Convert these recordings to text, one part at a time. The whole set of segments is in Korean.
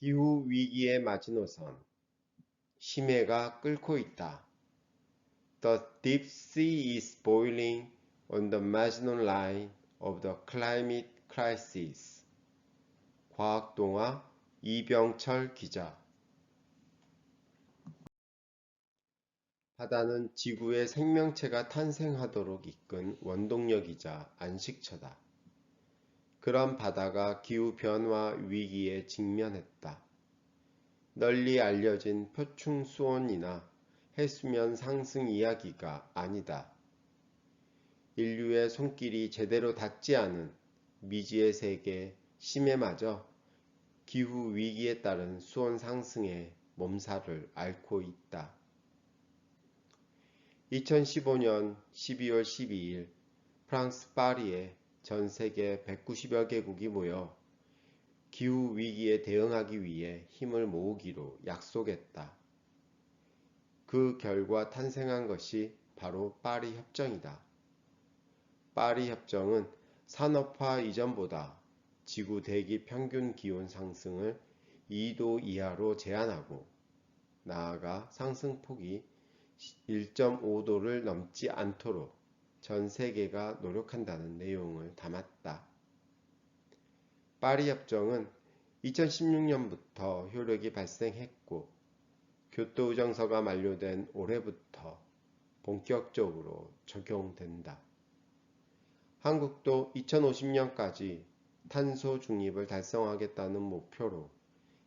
기후 위기의 마지노선, 심해가 끓고 있다. The deep sea is boiling on the marginal line of the climate crisis. 과학동화 이병철 기자. 바다는 지구의 생명체가 탄생하도록 이끈 원동력이자 안식처다. 그런 바다가 기후변화 위기에 직면했다. 널리 알려진 표충수온이나 해수면 상승 이야기가 아니다. 인류의 손길이 제대로 닿지 않은 미지의 세계 심해마저 기후 위기에 따른 수온 상승에 몸살을 앓고 있다. 2015년 12월 12일 프랑스 파리에 전 세계 190여 개국이 모여 기후 위기에 대응하기 위해 힘을 모으기로 약속했다. 그 결과 탄생한 것이 바로 파리 협정이다. 파리 협정은 산업화 이전보다 지구 대기 평균 기온 상승을 2도 이하로 제한하고 나아가 상승폭이 1.5도를 넘지 않도록 전 세계가 노력한다는 내용을 담았다. 파리 협정은 2016년부터 효력이 발생했고 교토의정서가 만료된 올해부터 본격적으로 적용된다. 한국도 2050년까지 탄소 중립을 달성하겠다는 목표로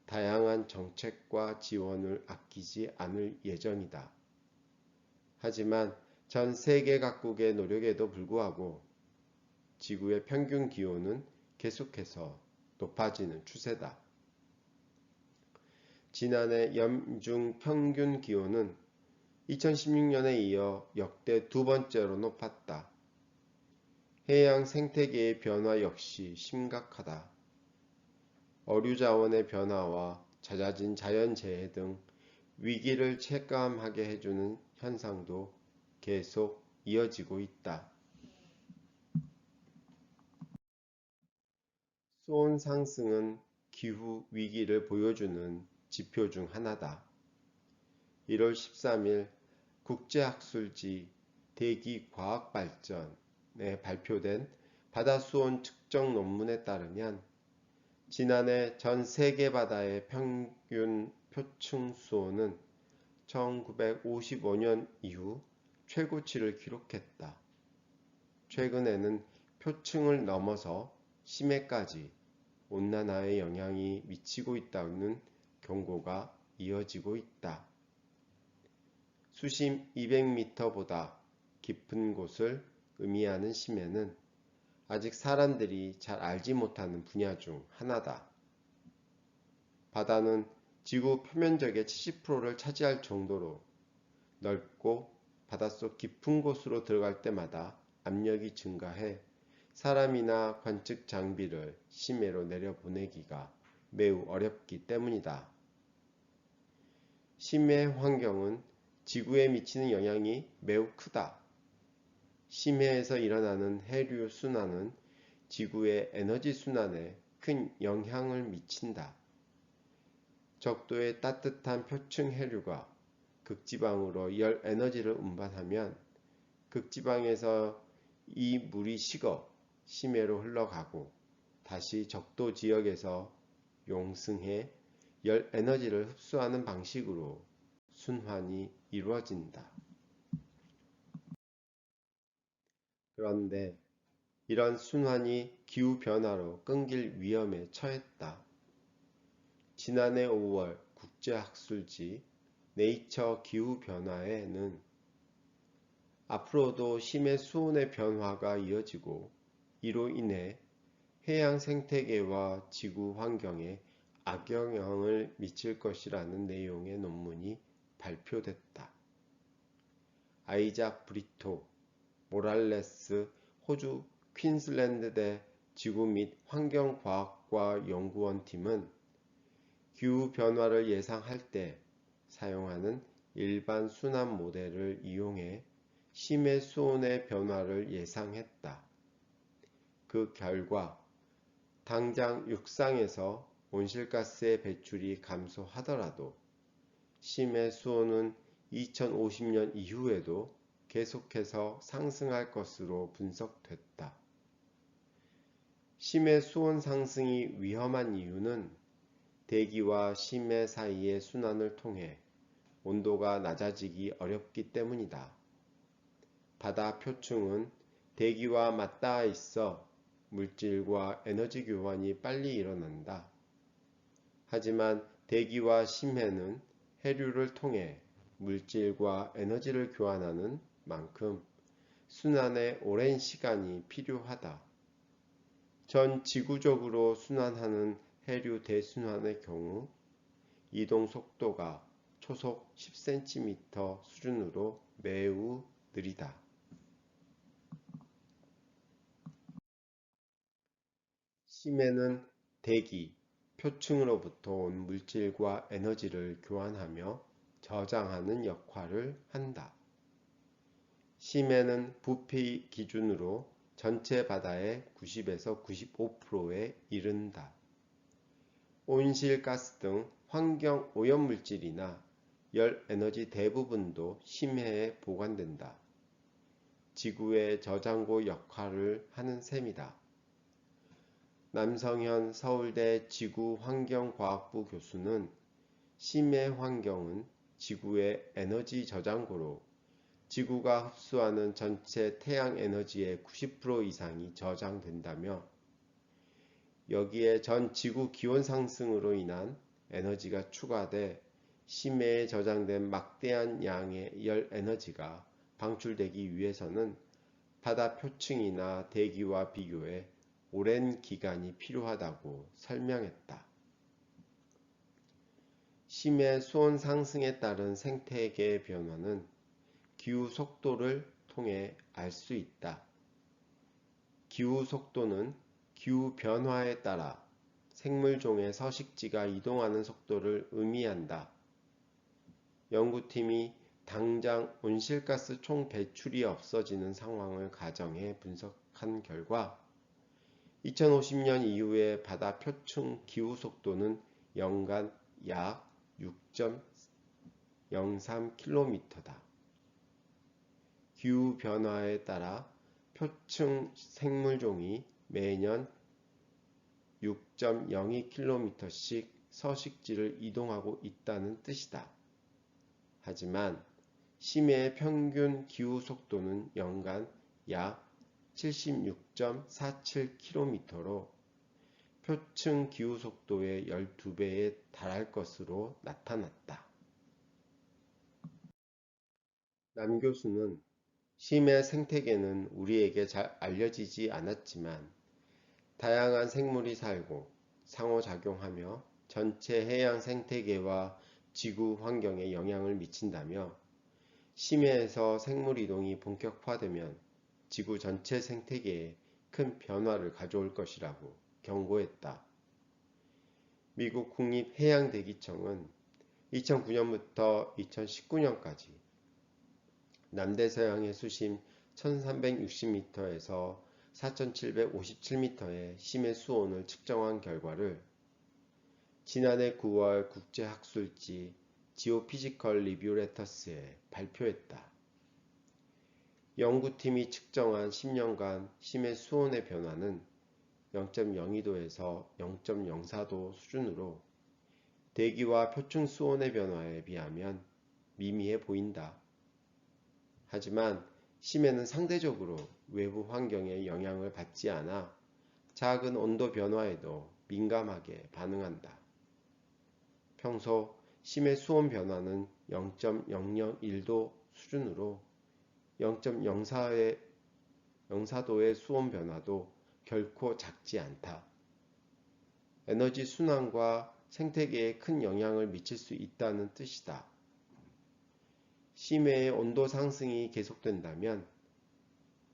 다양한 정책과 지원을 아끼지 않을 예정이다. 하지만 전 세계 각국의 노력에도 불구하고 지구의 평균 기온은 계속해서 높아지는 추세다. 지난해 연중 평균 기온은 2016년에 이어 역대 두 번째로 높았다. 해양 생태계의 변화 역시 심각하다. 어류 자원의 변화와 잦아진 자연재해 등 위기를 체감하게 해주는 현상도 계속 이어지고 있다. 수온 상승은 기후 위기를 보여주는 지표 중 하나다. 1월 13일 국제학술지 대기과학발전에 발표된 바다수온 측정 논문에 따르면 지난해 전 세계 바다의 평균 표층 수온은 1955년 이후 최고치를 기록했다. 최근에는 표층을 넘어서 심해까지 온난화에 영향이 미치고 있다는 경고가 이어지고 있다. 수심 200m보다 깊은 곳을 의미하는 심해는 아직 사람들이 잘 알지 못하는 분야 중 하나다. 바다는 지구 표면적의 70%를 차지할 정도로 넓고 바닷속 깊은 곳으로 들어갈 때마다 압력이 증가해 사람이나 관측 장비를 심해로 내려보내기가 매우 어렵기 때문이다. 심해 환경은 지구에 미치는 영향이 매우 크다. 심해에서 일어나는 해류 순환은 지구의 에너지 순환에 큰 영향을 미친다. 적도의 따뜻한 표층 해류가 극지방으로 열 에너지를 운반하면 극지방에서 이 물이 식어 심해로 흘러가고 다시 적도 지역에서 용승해 열 에너지를 흡수하는 방식으로 순환이 이루어진다. 그런데 이런 순환이 기후변화로 끊길 위험에 처했다. 지난해 5월 국제학술지 네이처 기후변화에는 앞으로도 심해 수온의 변화가 이어지고 이로 인해 해양 생태계와 지구 환경에 악영향을 미칠 것이라는 내용의 논문이 발표됐다. 아이작 브리토 모랄레스 호주 퀸슬랜드대 지구 및 환경과학과 연구원 팀은 기후변화를 예상할 때 사용하는 일반 순환 모델을 이용해 심해 수온의 변화를 예상했다. 그 결과 당장 육상에서 온실가스의 배출이 감소하더라도 심해 수온은 2050년 이후에도 계속해서 상승할 것으로 분석됐다. 심해 수온 상승이 위험한 이유는 대기와 심해 사이의 순환을 통해 온도가 낮아지기 어렵기 때문이다. 바다 표층은 대기와 맞닿아 있어 물질과 에너지 교환이 빨리 일어난다. 하지만 대기와 심해는 해류를 통해 물질과 에너지를 교환하는 만큼 순환에 오랜 시간이 필요하다. 전 지구적으로 순환하는 해류 대순환의 경우 이동 속도가 초속 10cm 수준으로 매우 느리다. 심해는 대기, 표층으로부터 온 물질과 에너지를 교환하며 저장하는 역할을 한다. 심해는 부피 기준으로 전체 바다의 90에서 95%에 이른다. 온실가스 등 환경 오염물질이나 열 에너지 대부분도 심해에 보관된다. 지구의 저장고 역할을 하는 셈이다. 남성현 서울대 지구환경과학부 교수는 심해 환경은 지구의 에너지 저장고로 지구가 흡수하는 전체 태양 에너지의 90% 이상이 저장된다며 여기에 전 지구 기온 상승으로 인한 에너지가 추가돼 심해에 저장된 막대한 양의 열 에너지가 방출되기 위해서는 바다 표층이나 대기와 비교해 오랜 기간이 필요하다고 설명했다. 심해 수온 상승에 따른 생태계 변화는 기후 속도를 통해 알 수 있다. 기후 속도는 기후 변화에 따라 생물종의 서식지가 이동하는 속도를 의미한다. 연구팀이 당장 온실가스 총 배출이 없어지는 상황을 가정해 분석한 결과 2050년 이후의 바다 표층 기후 속도는 연간 약 6.03km다. 기후 변화에 따라 표층 생물종이 매년 6.02km씩 서식지를 이동하고 있다는 뜻이다. 하지만 심해의 평균 기후 속도는 연간 약 76.47km로 표층 기후 속도의 12배에 달할 것으로 나타났다. 남 교수는 심해 생태계는 우리에게 잘 알려지지 않았지만 다양한 생물이 살고 상호작용하며 전체 해양 생태계와 지구 환경에 영향을 미친다며 심해에서 생물 이동이 본격화되면 지구 전체 생태계에 큰 변화를 가져올 것이라고 경고했다. 미국 국립해양대기청은 2009년부터 2019년까지 남대서양의 수심 1360m에서 4757m의 심해 수온을 측정한 결과를 지난해 9월 국제학술지 지오피지컬 리뷰 레터스에 발표했다. 연구팀이 측정한 10년간 심해 수온의 변화는 0.02도에서 0.04도 수준으로 대기와 표층 수온의 변화에 비하면 미미해 보인다. 하지만 심해는 상대적으로 외부 환경의 영향을 받지 않아 작은 온도 변화에도 민감하게 반응한다. 평소 심해 수온 변화는 0.001도 수준으로 0.04도의 수온 변화도 결코 작지 않다. 에너지 순환과 생태계에 큰 영향을 미칠 수 있다는 뜻이다. 심해의 온도 상승이 계속된다면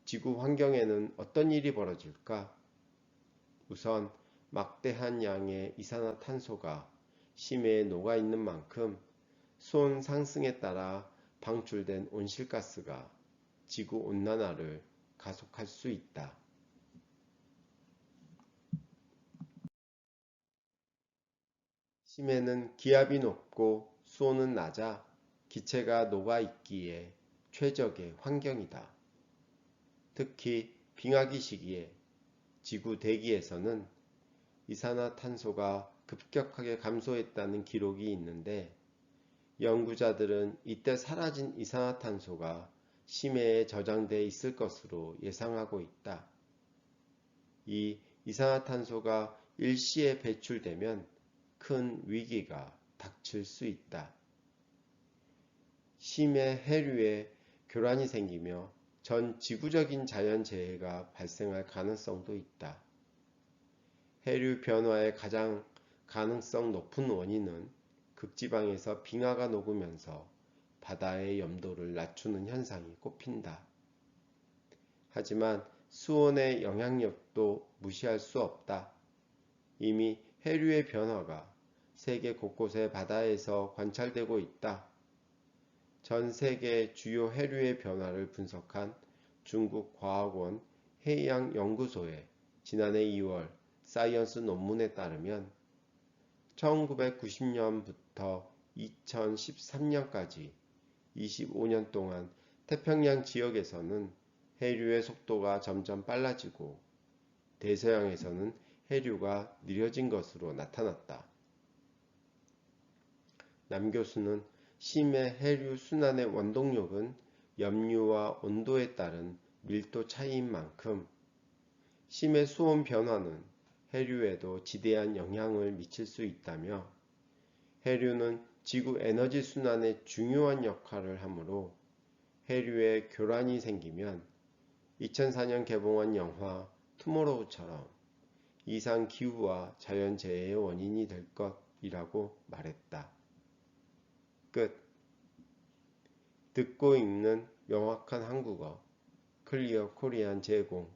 지구 환경에는 어떤 일이 벌어질까? 우선 막대한 양의 이산화탄소가 심해에 녹아있는 만큼 수온 상승에 따라 방출된 온실가스가 지구 온난화를 가속할 수 있다. 심해는 기압이 높고 수온은 낮아 기체가 녹아있기에 최적의 환경이다. 특히 빙하기 시기에 지구 대기에서는 이산화탄소가 급격하게 감소했다는 기록이 있는데 연구자들은 이때 사라진 이산화탄소가 심해에 저장돼 있을 것으로 예상하고 있다. 이 이산화탄소가 일시에 배출되면 큰 위기가 닥칠 수 있다. 심해 해류에 교란이 생기며 전 지구적인 자연재해가 발생할 가능성도 있다. 해류 변화의 가장 가능성 높은 원인은 극지방에서 빙하가 녹으면서 바다의 염도를 낮추는 현상이 꼽힌다. 하지만 수온의 영향력도 무시할 수 없다. 이미 해류의 변화가 세계 곳곳의 바다에서 관찰되고 있다. 전 세계 주요 해류의 변화를 분석한 중국 과학원 해양연구소의 지난해 2월 사이언스 논문에 따르면 1990년부터 2013년까지 25년 동안 태평양 지역에서는 해류의 속도가 점점 빨라지고 대서양에서는 해류가 느려진 것으로 나타났다. 남 교수는 심해 해류 순환의 원동력은 염류와 온도에 따른 밀도 차이인 만큼 심해 수온 변화는 해류에도 지대한 영향을 미칠 수 있다며 해류는 지구 에너지 순환에 중요한 역할을 하므로 해류에 교란이 생기면 2004년 개봉한 영화 투모로우처럼 이상 기후와 자연재해의 원인이 될 것이라고 말했다. 끝. 듣고 읽는 명확한 한국어 클리어 코리안 제공